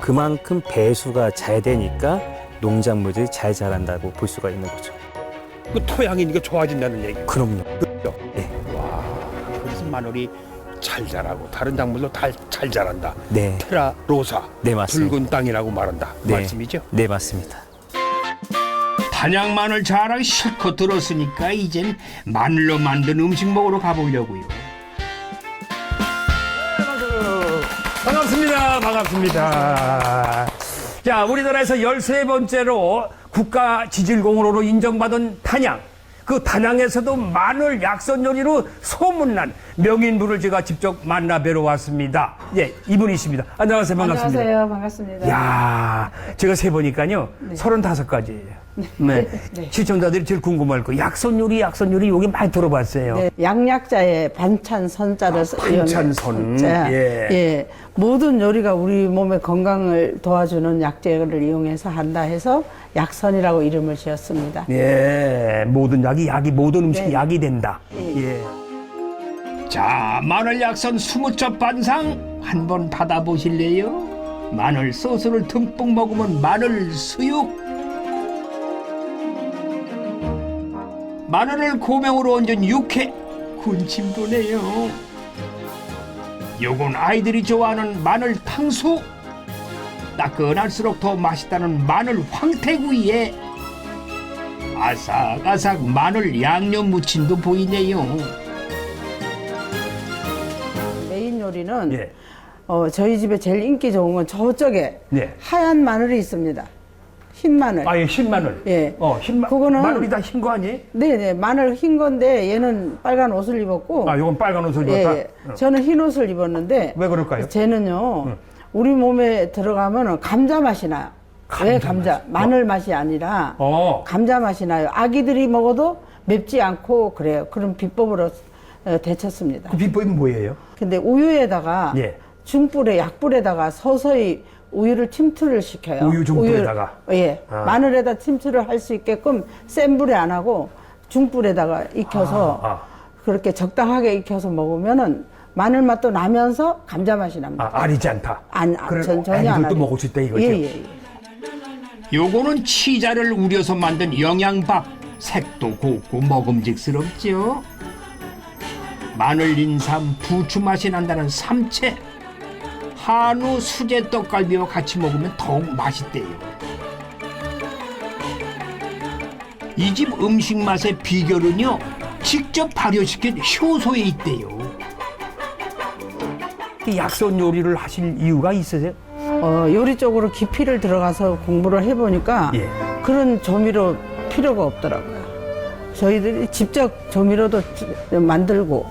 Speaker 4: 그만큼 배수가 잘 되니까 농작물들이 잘 자란다고 볼 수가 있는 거죠.
Speaker 2: 그 토양이니까 좋아진다는 얘기.
Speaker 4: 그럼요. 네.
Speaker 2: 그래서 마늘이 잘 자라고 다른 작물도 잘 자란다.
Speaker 4: 네.
Speaker 2: 테라로사,
Speaker 4: 네, 맞습니다.
Speaker 2: 붉은 땅이라고 말한다. 그
Speaker 4: 네.
Speaker 2: 말씀이죠?
Speaker 4: 네, 맞습니다.
Speaker 1: 단양 마늘 자랑 실컷 들었으니까 이젠 마늘로 만든 음식 먹으러 가보려고요.
Speaker 2: 반갑습니다. 반갑습니다. 자, 우리나라에서 13번째로 국가 지질공원으로 인정받은 단양. 그 단양에서도 마늘 약선 요리로 소문난 명인분을 제가 직접 만나 뵈러 왔습니다. 예, 이분이십니다. 안녕하세요. 반갑습니다.
Speaker 9: 안녕하세요. 반갑습니다.
Speaker 2: 야, 제가 세보니까요. 35가지예요. 네. 시청자들이 제일 궁금할 거. 약선 요리 여기 많이 들어봤어요.
Speaker 9: 네, 양약자의 반찬 선자를
Speaker 2: 반찬선.
Speaker 9: 예. 모든 요리가 우리 몸의 건강을 도와주는 약재를 이용해서 한다 해서 약선이라고 이름을 지었습니다.
Speaker 2: 예, 모든 모든 음식이
Speaker 9: 네.
Speaker 2: 약이 된다. 예.
Speaker 1: 자, 마늘 약선 20첩 반상 한번 받아보실래요? 마늘 소스를 듬뿍 먹으면 마늘 수육. 마늘을 고명으로 얹은 육회 군침 도네요. 요건 아이들이 좋아하는 마늘 탕수. 따끈할수록 더 맛있다는 마늘 황태구이에 아삭아삭 마늘 양념 무침도 보이네요.
Speaker 9: 메인 요리는
Speaker 2: 예.
Speaker 9: 저희 집에 제일 인기 좋은 건 저쪽에
Speaker 2: 네.
Speaker 9: 하얀 마늘이 있습니다. 흰 마늘.
Speaker 2: 아, 예, 흰 마늘.
Speaker 9: 예.
Speaker 2: 그거는 마늘이 다 흰 거 아니에요?
Speaker 9: 네네, 마늘 흰 건데 얘는 빨간 옷을 입었고.
Speaker 2: 아, 요건 빨간 옷을 입었다.
Speaker 9: 예. 저는 흰 옷을 입었는데.
Speaker 2: 왜 그럴까요?
Speaker 9: 쟤는요. 우리 몸에 들어가면 감자 맛이 나요. 왜 감자? 마늘 맛이 아니라 감자 맛이 나요. 아기들이 먹어도 맵지 않고 그래요. 그런 비법으로 데쳤습니다.
Speaker 2: 그 비법이 뭐예요?
Speaker 9: 근데 우유에다가
Speaker 2: 예.
Speaker 9: 중불에 약불에다가 서서히 우유를 침투를 시켜요.
Speaker 2: 우유 중불에다가?
Speaker 9: 예. 마늘에다 침투를 할 수 있게끔 센 불에 안 하고 중불에다가 익혀서 그렇게 적당하게 익혀서 먹으면은 마늘 맛도 나면서 감자 맛이 납니다.
Speaker 2: 아리지 않다.
Speaker 9: 전혀 안
Speaker 2: 애들도 먹을 수 있다 이거죠?
Speaker 9: 예.
Speaker 1: 요거는 치자를 우려서 만든 영양밥. 색도 곱고 먹음직스럽죠. 마늘 인삼 부추 맛이 난다는 삼채. 한우 수제 떡갈비와 같이 먹으면 더욱 맛있대요. 이 집 음식 맛의 비결은요, 직접 발효시킨 효소에 있대요.
Speaker 2: 이 약선 요리를 하실 이유가 있으세요?
Speaker 9: 요리 쪽으로 깊이를 들어가서 공부를 해보니까
Speaker 2: 예.
Speaker 9: 그런 조미료 필요가 없더라고요. 저희들이 직접 조미료도 만들고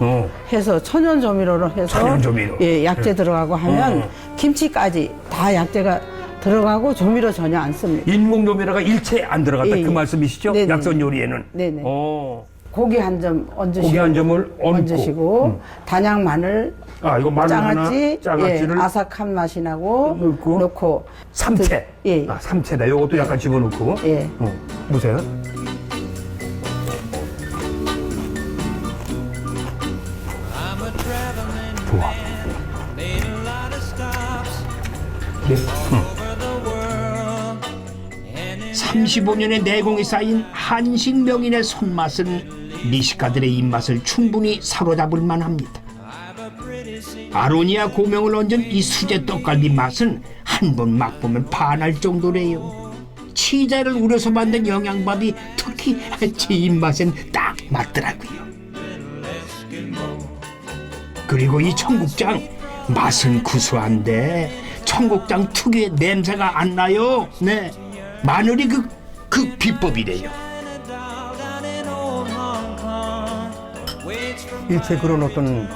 Speaker 9: 해서 천연 조미료로 해서
Speaker 2: 천연 조미료.
Speaker 9: 예, 약재 들어가고 하면 김치까지 다 약재가 들어가고 조미료 전혀 안 씁니다.
Speaker 2: 인공 조미료가 일체 안 들어갔다
Speaker 9: 예,
Speaker 2: 그
Speaker 9: 예.
Speaker 2: 말씀이시죠?
Speaker 9: 네네.
Speaker 2: 약선 요리에는.
Speaker 9: 네네. 고기 한 점 얹으시고,
Speaker 2: 고기 한 점을 얹고.
Speaker 9: 단양 마늘,
Speaker 2: 이거 마늘
Speaker 9: 장아찌를 아삭한 맛이 나고 넣고
Speaker 2: 삼채.
Speaker 9: 예.
Speaker 2: 삼채다. 요것도 약간 집어넣고.
Speaker 9: 예.
Speaker 2: 보세요. 좋아.
Speaker 1: 35년의 내공이 쌓인 한식 명인의 손맛은 미식가들의 입맛을 충분히 사로잡을 만합니다. 아로니아 고명을 얹은 이 수제 떡갈비 맛은 한 번 맛보면 반할 정도래요. 치자를 우려서 만든 영양밥이 특히 제 입맛엔 딱 맞더라고요. 그리고 이 청국장 맛은 구수한데 청국장 특유의 냄새가 안 나요. 네, 마늘이 그 비법이래요.
Speaker 2: 일체 그런 어떤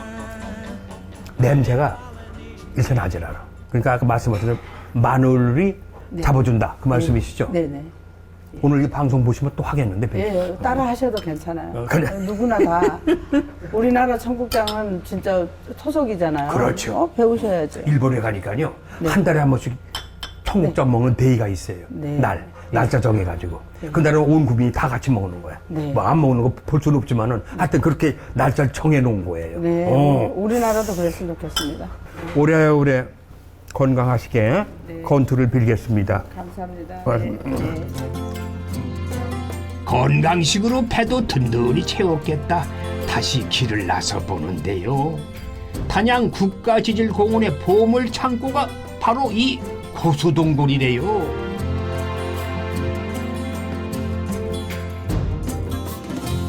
Speaker 2: 냄새가 일체 나질 않아. 그러니까 아까 말씀하신 마늘이 잡아준다 그 말씀이시죠?
Speaker 9: 네네.
Speaker 2: 오늘 이 방송 보시면 또 하겠는데
Speaker 9: 예, 따라 하셔도 괜찮아요.
Speaker 2: 그래.
Speaker 9: 누구나 다. 우리나라 청국장은 진짜 토속이잖아요.
Speaker 2: 그렇죠.
Speaker 9: 배우셔야죠.
Speaker 2: 일본에 가니까요.
Speaker 9: 네.
Speaker 2: 한 달에 한 번씩 청국장 먹는 데이가 있어요.
Speaker 9: 네.
Speaker 2: 날짜 정해가지고. 그날은 온 국민이 다 같이 먹는 거야.
Speaker 9: 네.
Speaker 2: 뭐 안 먹는 거 볼 수는 없지만은 하여튼 그렇게 날짜를 정해놓은 거예요.
Speaker 9: 네. 우리나라도 그랬으면 좋겠습니다.
Speaker 2: 오래오래 건강하시게 건투를 빌겠습니다.
Speaker 9: 감사합니다.
Speaker 2: 네.
Speaker 9: 네.
Speaker 1: 건강식으로 배도 든든히 채웠겠다. 다시 길을 나서 보는데요. 단양 국가지질공원의 보물 창고가 바로 이 고수동굴이래요.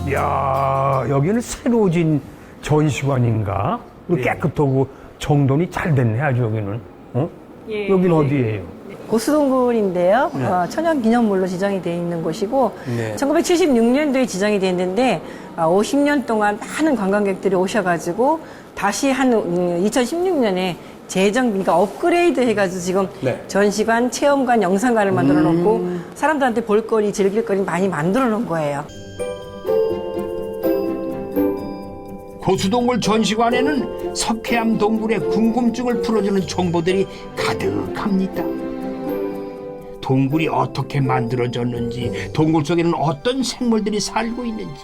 Speaker 2: 이야, 여기는 새로 진 전시관인가? 깨끗하고 정돈이 잘 됐네, 아주 여기는. 어?
Speaker 3: 예.
Speaker 2: 여긴 어디예요?
Speaker 3: 고수동굴인데요. 천연기념물로 지정이 되어 있는 곳이고 1976년도에 지정이 됐는데 50년 동안 많은 관광객들이 오셔가지고 다시 한 2016년에 재정, 그러니까 업그레이드 해가지고 지금 전시관, 체험관, 영상관을 만들어 놓고 사람들한테 볼거리, 즐길거리 많이 만들어 놓은 거예요.
Speaker 1: 고수동굴 전시관에는 석회암 동굴의 궁금증을 풀어주는 정보들이 가득합니다. 동굴이 어떻게 만들어졌는지, 동굴 속에는 어떤 생물들이 살고 있는지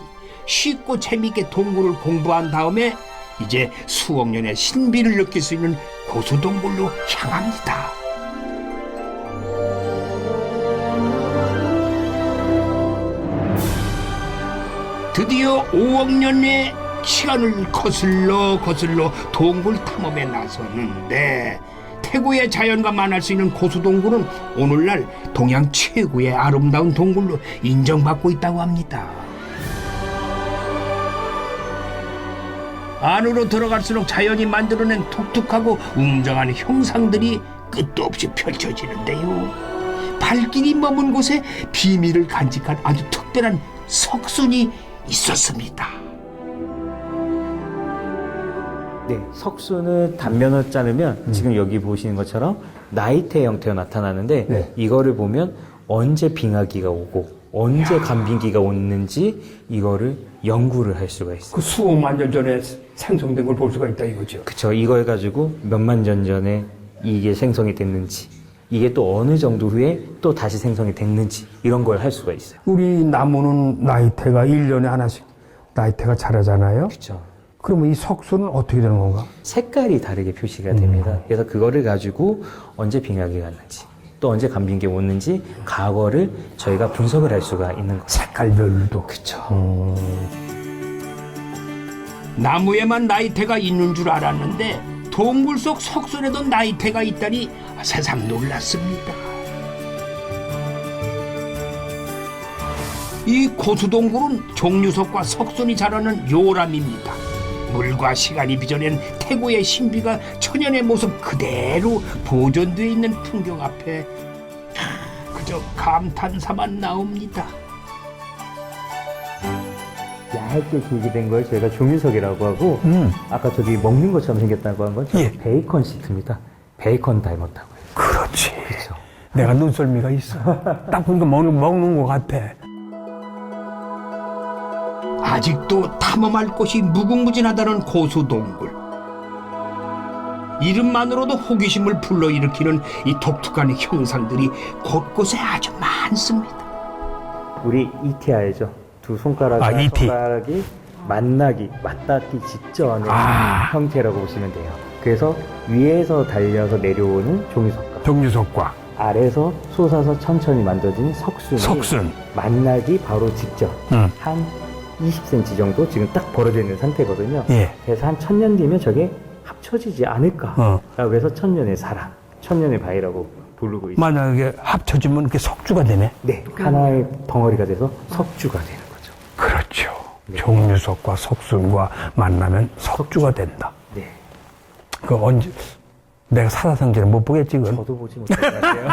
Speaker 1: 쉽고 재미있게 동굴을 공부한 다음에 이제 수억 년의 신비를 느낄 수 있는 고수동굴로 향합니다. 드디어 5억 년의 시간을 거슬러 동굴 탐험에 나섰는데 태고의 자연과 만날 수 있는 고수동굴은 오늘날 동양 최고의 아름다운 동굴로 인정받고 있다고 합니다. 안으로 들어갈수록 자연이 만들어낸 독특하고 웅장한 형상들이 끝도 없이 펼쳐지는데요. 발길이 머문 곳에 비밀을 간직한 아주 특별한 석순이 있었습니다.
Speaker 4: 네, 석순은 단면을 자르면 지금 여기 보시는 것처럼 나이테 형태로 나타나는데 이거를 보면 언제 빙하기가 오고 언제 간빙기가 오는지 이거를 연구를 할 수가 있어요.
Speaker 2: 그 수억만 년 전에 생성된 걸 볼 수가 있다 이거죠.
Speaker 4: 그쵸. 이걸 가지고 몇만 년 전에 이게 생성이 됐는지 이게 또 어느 정도 후에 또 다시 생성이 됐는지 이런 걸 할 수가 있어요.
Speaker 2: 우리 나무는 나이테가 1년에 하나씩 나이테가 자라잖아요.
Speaker 4: 그쵸.
Speaker 2: 그러면 이 석순은 어떻게 되는 건가?
Speaker 4: 색깔이 다르게 표시가 됩니다. 그래서 그거를 가지고 언제 빙하기가 왔는지 또 언제 간빙기가 오는지 과거를 저희가 분석을 할 수가 있는 거죠.
Speaker 2: 색깔별도.
Speaker 4: 그쵸.
Speaker 1: 나무에만 나이테가 있는 줄 알았는데 동굴 속 석순에도 나이테가 있다니 세상 놀랐습니다. 이 고수동굴은 종류석과 석순이 자라는 요람입니다. 물과 시간이 빚어낸 태고의 신비가 천연의 모습 그대로 보존되어 있는 풍경 앞에 그저 감탄사만 나옵니다.
Speaker 4: 얇게 길게 된 걸 저희가 종유석이라고 하고 아까 저기 먹는 것처럼 생겼다고 한 건 베이컨 시트입니다. 베이컨 닮았다고요.
Speaker 2: 그렇지.
Speaker 4: 그렇죠.
Speaker 2: 내가 눈썰미가 있어. 딱 보니까 먹는 것 같아.
Speaker 1: 아직도 탐험할 곳이 무궁무진하다는 고수동굴. 이름만으로도 호기심을 불러일으키는 이 독특한 형상들이 곳곳에 아주 많습니다.
Speaker 4: 우리 E.T. 알죠? 두 손가락과
Speaker 2: E.T.
Speaker 4: 손가락이 맞닿기 직전의 형태라고 보시면 돼요. 그래서 위에서 달려서 내려오는 종유석과
Speaker 2: 종유석과
Speaker 4: 아래에서 솟아서 천천히 만들어진 석순이 만나기 바로 직전 한 20cm 정도 지금 딱 벌어져 있는 상태거든요. 그래서 한 1000년 뒤면 저게 합쳐지지 않을까. 그래서 천년의 사람, 천년의 바위라고 부르고 있어요.
Speaker 2: 만약에 합쳐지면 이렇게 석주가 되네.
Speaker 4: 네, 하나의 덩어리가 돼서 석주가 되는 거죠.
Speaker 2: 그렇죠. 종유석과 석순과 만나면 석주가 된다.
Speaker 4: 네.
Speaker 2: 그 언제 내가 사사성지는 못 보겠지, 그건.
Speaker 4: 저도 보지 못할 것 같아요.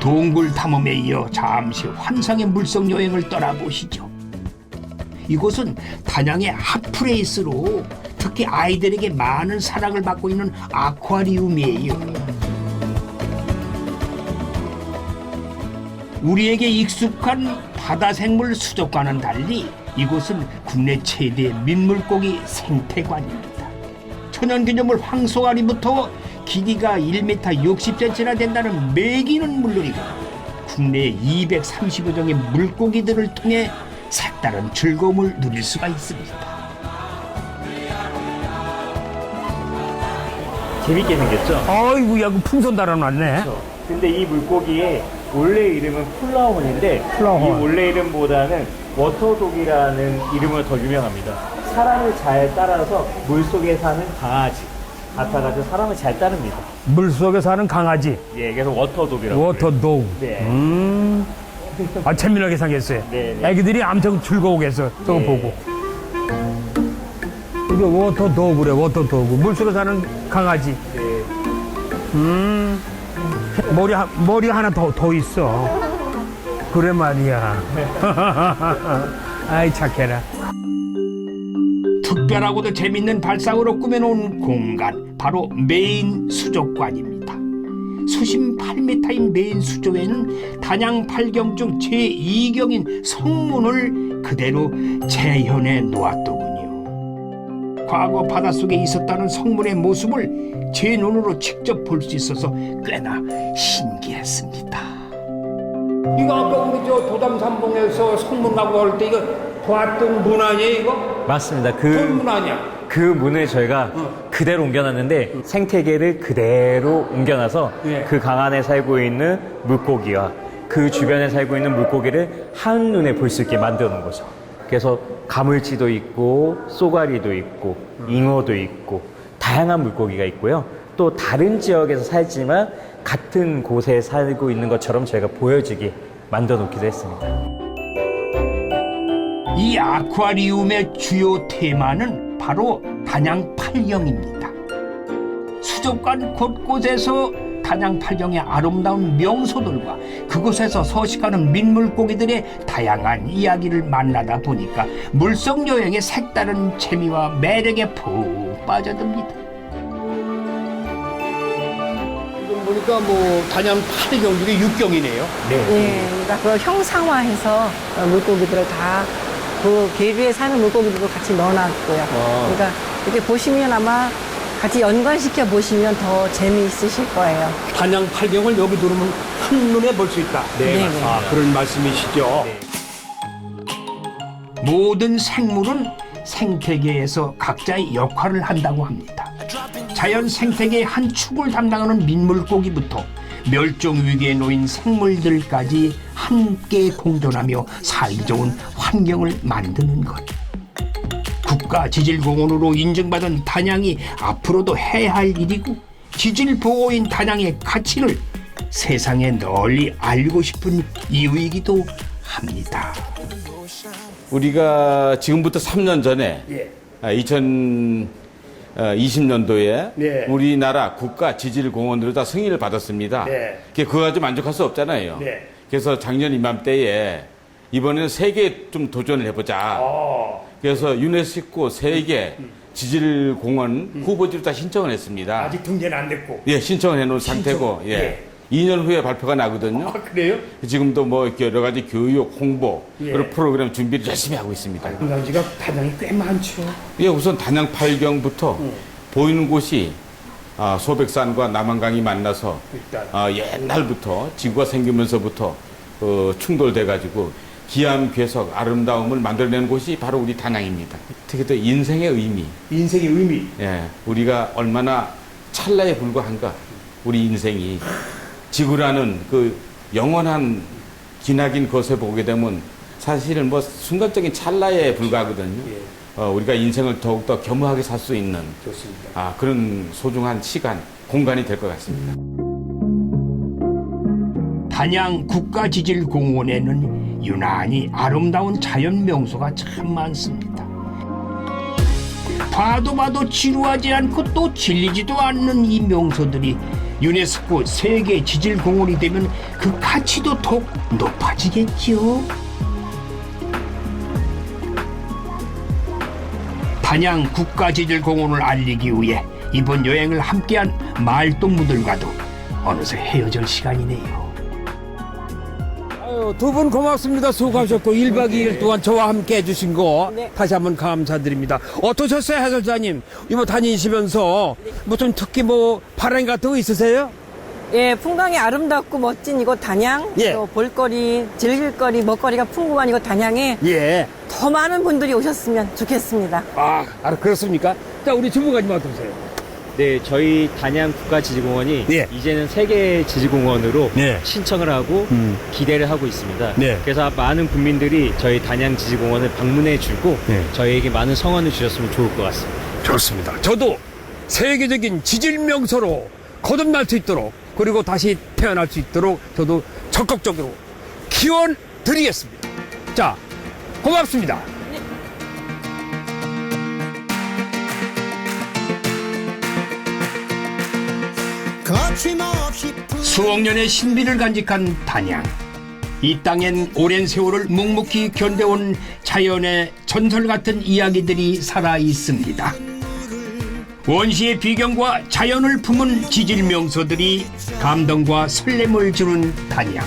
Speaker 1: 동굴 탐험에 이어 잠시 환상의 물속 여행을 떠나보시죠. 이곳은 단양의 핫플레이스로 특히 아이들에게 많은 사랑을 받고 있는 아쿠아리움이에요. 우리에게 익숙한 바다생물 수족관은 달리 이곳은 국내 최대의 민물고기 생태관입니다. 천연기념물 황소아리부터 길이가 1m 60cm나 된다는 메기는 물론이고 국내 230여 종의 물고기들을 통해 색다른 즐거움을 누릴 수가 있습니다.
Speaker 4: 재밌게 생겼죠?
Speaker 2: 아이고, 야, 그 풍선 달아놨네.
Speaker 4: 근데 이 물고기의 원래 이름은 플라혼인데
Speaker 2: 플라혼.
Speaker 4: 이 원래 이름보다는 워터독이라는 이름으로 더 유명합니다. 사람을 잘 따라서 물속에 사는 강아지 같아가지고 사람을 잘 따릅니다.
Speaker 2: 물속에 사는 강아지.
Speaker 4: 예, 그래서 워터독이라고.
Speaker 2: 워터독.
Speaker 4: 네.
Speaker 2: 아, 재미나게 생겼어요.
Speaker 4: 네, 네.
Speaker 2: 애기들이 엄청 즐거우겠어, 저거
Speaker 4: 네.
Speaker 2: 보고. 이게 워터독이래, 워터독. 물속에 사는 강아지.
Speaker 4: 네.
Speaker 2: 머리 하나 더 있어. 그래 말이야. 아이, 착해라.
Speaker 1: 특별하고도 재밌는 발상으로 꾸며놓은 공간, 바로 메인 수족관입니다. 수심 8m인 메인 수조에는 단양 8경 중 제2경인 성문을 그대로 재현해 놓았더군요. 과거 바닷속에 있었다는 성문의 모습을 제 눈으로 직접 볼 수 있어서 꽤나 신기했습니다. 이거 아까 우리 저 도담산봉에서 성문 가고 할 때 이거 봤던 문 아니에요, 이거?
Speaker 4: 맞습니다.
Speaker 1: 문 아니야?
Speaker 4: 그 문을 저희가 그대로 옮겨놨는데 생태계를 그대로 옮겨놔서
Speaker 1: 예.
Speaker 4: 그 강 안에 살고 있는 물고기와 그 주변에 살고 있는 물고기를 한눈에 볼 수 있게 만들어 놓은 거죠. 그래서 가물치도 있고 쏘가리도 있고 잉어도 있고 다양한 물고기가 있고요. 또 다른 지역에서 살지만 같은 곳에 살고 있는 것처럼 저희가 보여지게 만들어 놓기도 했습니다.
Speaker 1: 이 아쿠아리움의 주요 테마는 바로 단양 8경입니다. 수족관 곳곳에서 단양 8경의 아름다운 명소들과 그곳에서 서식하는 민물고기들의 다양한 이야기를 만나다 보니까 물속 여행의 색다른 재미와 매력에 푹 빠져듭니다.
Speaker 2: 지금 보니까 뭐 단양 8경 중에 6경이네요.
Speaker 3: 예, 그러니까 그걸 형상화해서 물고기들을 다 그 계류에 사는 물고기들도 같이 넣어놨고요. 그러니까 이렇게 보시면 아마 같이 연관시켜 보시면 더 재미있으실 거예요.
Speaker 2: 단양 8경을 여기 들으면 한눈에 볼 수 있다.
Speaker 3: 네.
Speaker 2: 아, 그런 말씀이시죠.
Speaker 1: 모든 생물은 생태계에서 각자의 역할을 한다고 합니다. 자연 생태계의 한 축을 담당하는 민물고기부터 멸종 위기에 놓인 생물들까지 함께 공존하며 살기 좋은 환경을 만드는 것. 국가지질공원으로 인증받은 단양이 앞으로도 해야 할 일이고 지질보호인 단양의 가치를 세상에 널리 알고 싶은 이유이기도 합니다.
Speaker 10: 우리가 지금부터 3년 전에 2020년도에
Speaker 2: 네.
Speaker 10: 우리나라 국가 지질공원으로 다 승인을 받았습니다.
Speaker 2: 네.
Speaker 10: 그거 가지고 만족할 수 없잖아요.
Speaker 2: 네.
Speaker 10: 그래서 작년 이맘때에 이번에는 세계에 좀 도전을 해보자. 그래서 유네스코 세계 지질공원 후보지로 다 신청을 했습니다.
Speaker 2: 아직 등재는 안 됐고.
Speaker 10: 예, 신청을 해놓은 상태고, 예. 2년 후에 발표가 나거든요.
Speaker 2: 아, 그래요?
Speaker 10: 지금도 뭐 이렇게 여러 가지 교육, 홍보,
Speaker 2: 예.
Speaker 10: 그런 프로그램 준비를 열심히 하고 있습니다.
Speaker 2: 관광지가 단양이 꽤 많죠.
Speaker 10: 예, 우선 단양 8경부터 보이는 곳이 소백산과 남한강이 만나서
Speaker 2: 일단.
Speaker 10: 옛날부터 지구가 생기면서부터 충돌돼가지고 기암괴석 아름다움을 만들어내는 곳이 바로 우리 단양입니다. 특히 또 인생의 의미.
Speaker 2: 인생의 의미.
Speaker 10: 예, 우리가 얼마나 찰나에 불과한가. 우리 인생이 지구라는 그 영원한 기나긴 것에 보게 되면 사실은 뭐 순간적인 찰나에 불과하거든요. 우리가 인생을 더욱더 겸허하게 살 수 있는
Speaker 2: 좋습니다.
Speaker 10: 그런 소중한 시간, 공간이 될 것 같습니다.
Speaker 1: 단양 국가지질공원에는 유난히 아름다운 자연 명소가 참 많습니다. 봐도 봐도 지루하지 않고 또 질리지도 않는 이 명소들이 유네스코 세계 지질공원이 되면 그 가치도 더욱 높아지겠지요. 단양 국가지질공원을 알리기 위해 이번 여행을 함께한 말동무들과도 어느새 헤어질 시간이네요.
Speaker 2: 두 분 고맙습니다. 수고하셨고 1박 2일 동안 저와 함께 해주신 거 다시 한번 감사드립니다. 어떠셨어요, 해설자님? 이모 다니시면서 무슨 특히 뭐 바람 같은 거 있으세요?
Speaker 3: 예, 풍광이 아름답고 멋진 이곳 단양,
Speaker 2: 예.
Speaker 3: 또 볼거리, 즐길거리, 먹거리가 풍부한 이곳 단양에
Speaker 2: 예.
Speaker 3: 더 많은 분들이 오셨으면 좋겠습니다.
Speaker 2: 그렇습니까? 자, 우리 주무관님 어떠세요?
Speaker 4: 네, 저희 단양 국가지질공원이
Speaker 2: 예.
Speaker 4: 이제는 세계 지질공원으로
Speaker 2: 네.
Speaker 4: 신청을 하고 기대를 하고 있습니다.
Speaker 2: 네.
Speaker 4: 그래서 많은 국민들이 저희 단양 지질공원을 방문해 주고
Speaker 2: 네.
Speaker 4: 저희에게 많은 성원을 주셨으면 좋을 것 같습니다.
Speaker 2: 좋습니다. 저도 세계적인 지질 명소로 거듭날 수 있도록 그리고 다시 태어날 수 있도록 저도 적극적으로 기원 드리겠습니다. 자, 고맙습니다.
Speaker 1: 수억 년의 신비를 간직한 단양. 이 땅엔 오랜 세월을 묵묵히 견뎌온 자연의 전설 같은 이야기들이 살아 있습니다. 원시의 비경과 자연을 품은 지질 명소들이 감동과 설렘을 주는 단양.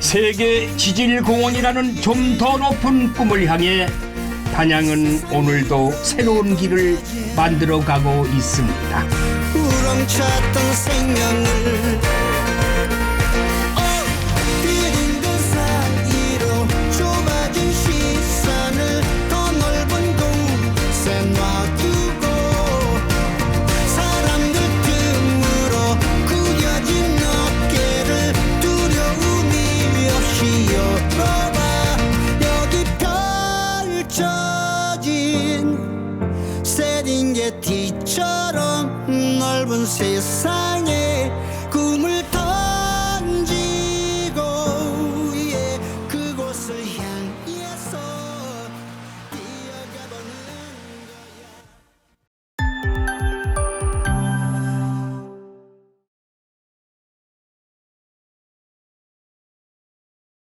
Speaker 1: 세계 지질공원이라는 좀 더 높은 꿈을 향해 단양은 오늘도 새로운 길을 만들어가고 있습니다.
Speaker 11: 우렁찼던 생명을